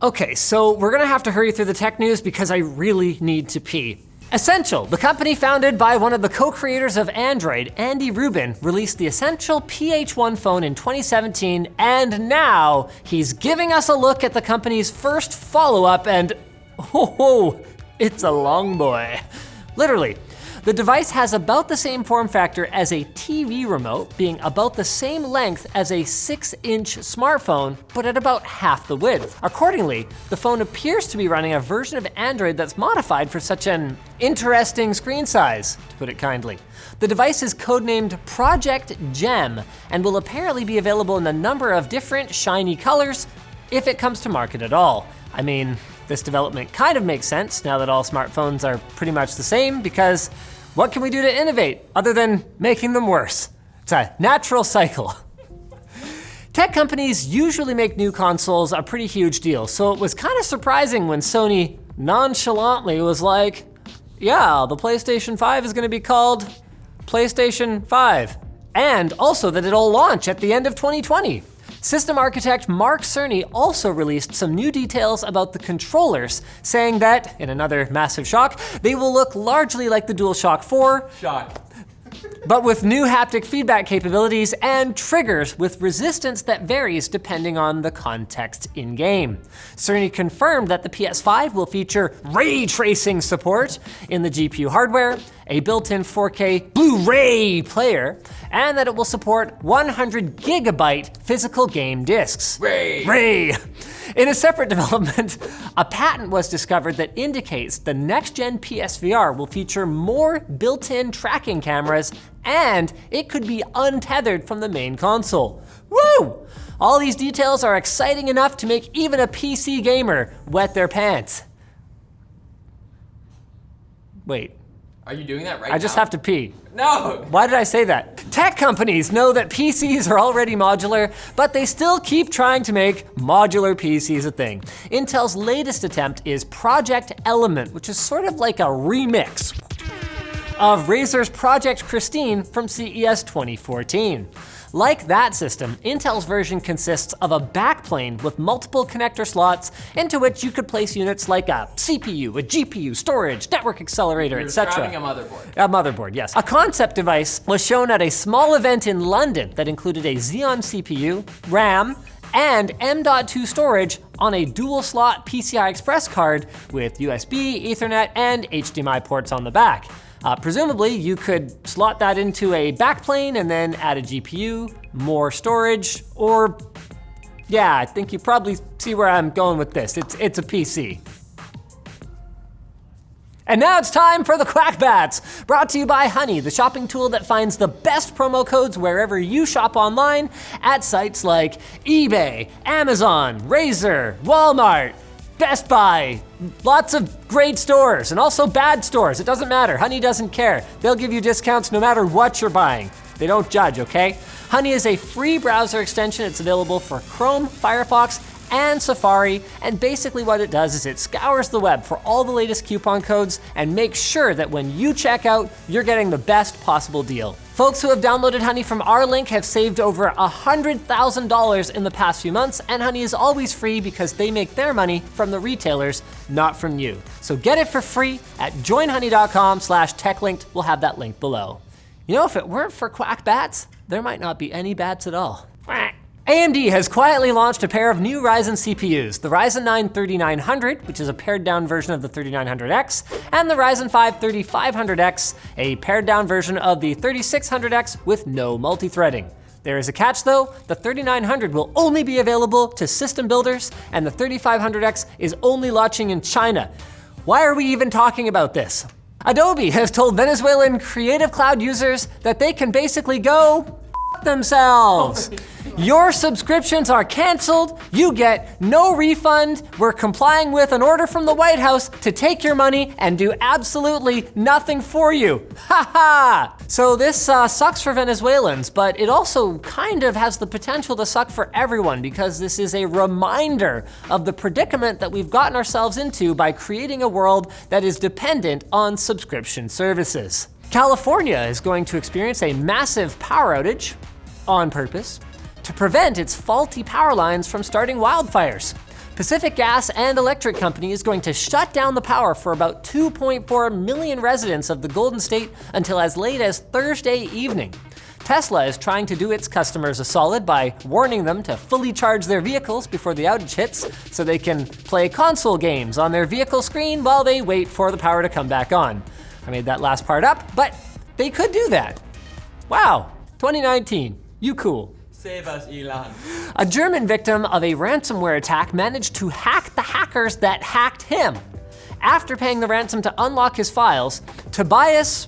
Okay, so we're gonna have to hurry through the tech news because I really need to pee. Essential, the company founded by one of the co-creators of Android, Andy Rubin, released the Essential PH1 phone in 2017, and now he's giving us a look at the company's first follow-up, and oh, it's a long boy. Literally. The device has about the same form factor as a TV remote, being about the same length as a 6-inch smartphone, but at about half the width. Accordingly, the phone appears to be running a version of Android that's modified for such an interesting screen size, to put it kindly. The device is codenamed Project Gem and will apparently be available in a number of different shiny colors if it comes to market at all. I mean, this development kind of makes sense now that all smartphones are pretty much the same, because what can we do to innovate other than making them worse? It's a natural cycle. Tech companies usually make new consoles a pretty huge deal, so it was kind of surprising when Sony nonchalantly was like, yeah, the PlayStation 5 is gonna be called PlayStation 5, and also that it'll launch at the end of 2020. System architect Mark Cerny also released some new details about the controllers, saying that, in another massive shock, they will look largely like the DualShock 4. Shock. But with new haptic feedback capabilities and triggers with resistance that varies depending on the context in-game. Cerny confirmed that the PS5 will feature ray tracing support in the GPU hardware, a built-in 4K Blu-ray player, and that it will support 100 gigabyte physical game discs. Ray! In a separate development, a patent was discovered that indicates the next-gen PSVR will feature more built-in tracking cameras, and it could be untethered from the main console. Woo! All these details are exciting enough to make even a PC gamer wet their pants. Wait. Are you doing that right now? I just have to pee. No! Why did I say that? Tech companies know that PCs are already modular, but they still keep trying to make modular PCs a thing. Intel's latest attempt is Project Element, which is sort of like a remix of Razer's Project Christine from CES 2014. Like that system, Intel's version consists of a backplane with multiple connector slots into which you could place units like a CPU, a GPU, storage, network accelerator, etc. You're describing a motherboard. A motherboard, yes. A concept device was shown at a small event in London that included a Xeon CPU, RAM, and M.2 storage on a dual slot PCI Express card with USB, Ethernet, and HDMI ports on the back. Presumably, you could slot that into a backplane and then add a GPU, more storage, or yeah, I think you probably see where I'm going with this. It's a PC. And now it's time for the Quack Bats, brought to you by Honey, the shopping tool that finds the best promo codes wherever you shop online at sites like eBay, Amazon, Razer, Walmart, Best Buy, lots of great stores, and also bad stores. It doesn't matter. Honey doesn't care. They'll give you discounts no matter what you're buying. They don't judge, okay? Honey is a free browser extension. It's available for Chrome, Firefox, and Safari, and basically what it does is it scours the web for all the latest coupon codes and makes sure that when you check out, you're getting the best possible deal. Folks who have downloaded Honey from our link have saved over $100,000 in the past few months, and Honey is always free because they make their money from the retailers, not from you. So get it for free at joinhoney.com/techlinked. We'll have that link below. You know, if it weren't for Quack Bats, there might not be any bats at all. AMD has quietly launched a pair of new Ryzen CPUs, the Ryzen 9 3900, which is a pared down version of the 3900X, and the Ryzen 5 3500X, a pared down version of the 3600X with no multi-threading. There is a catch though, the 3900 will only be available to system builders, and the 3500X is only launching in China. Why are we even talking about this? Adobe has told Venezuelan Creative Cloud users that they can basically go f themselves. Your subscriptions are canceled, you get no refund, we're complying with an order from the White House to take your money and do absolutely nothing for you. Ha ha! So this sucks for Venezuelans, but it also kind of has the potential to suck for everyone because this is a reminder of the predicament that we've gotten ourselves into by creating a world that is dependent on subscription services. California is going to experience a massive power outage on purpose to prevent its faulty power lines from starting wildfires. Pacific Gas and Electric Company is going to shut down the power for about 2.4 million residents of the Golden State until as late as Thursday evening. Tesla is trying to do its customers a solid by warning them to fully charge their vehicles before the outage hits so they can play console games on their vehicle screen while they wait for the power to come back on. I made that last part up, but they could do that. Wow, 2019, you cool. Save us, Elon. A German victim of a ransomware attack managed to hack the hackers that hacked him. After paying the ransom to unlock his files, Tobias,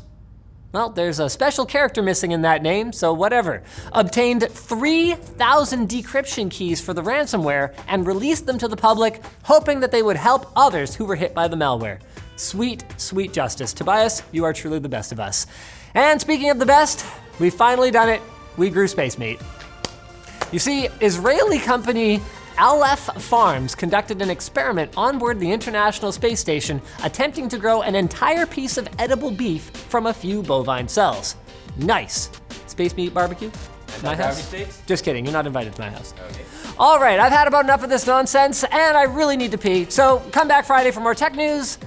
well, there's a special character missing in that name, so whatever, obtained 3,000 decryption keys for the ransomware and released them to the public, hoping that they would help others who were hit by the malware. Sweet, sweet justice. Tobias, you are truly the best of us. And speaking of the best, we've finally done it. We grew Space Mate. You see, Israeli company Aleph Farms conducted an experiment on board the International Space Station, attempting to grow an entire piece of edible beef from a few bovine cells. Nice. Space Meat Barbecue? My house? Steaks? Just kidding, you're not invited to my house. Okay. All right, I've had about enough of this nonsense, and I really need to pee. So come back Friday for more tech news.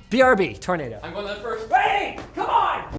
BRB, tornado. I'm going left first. Wait, come on!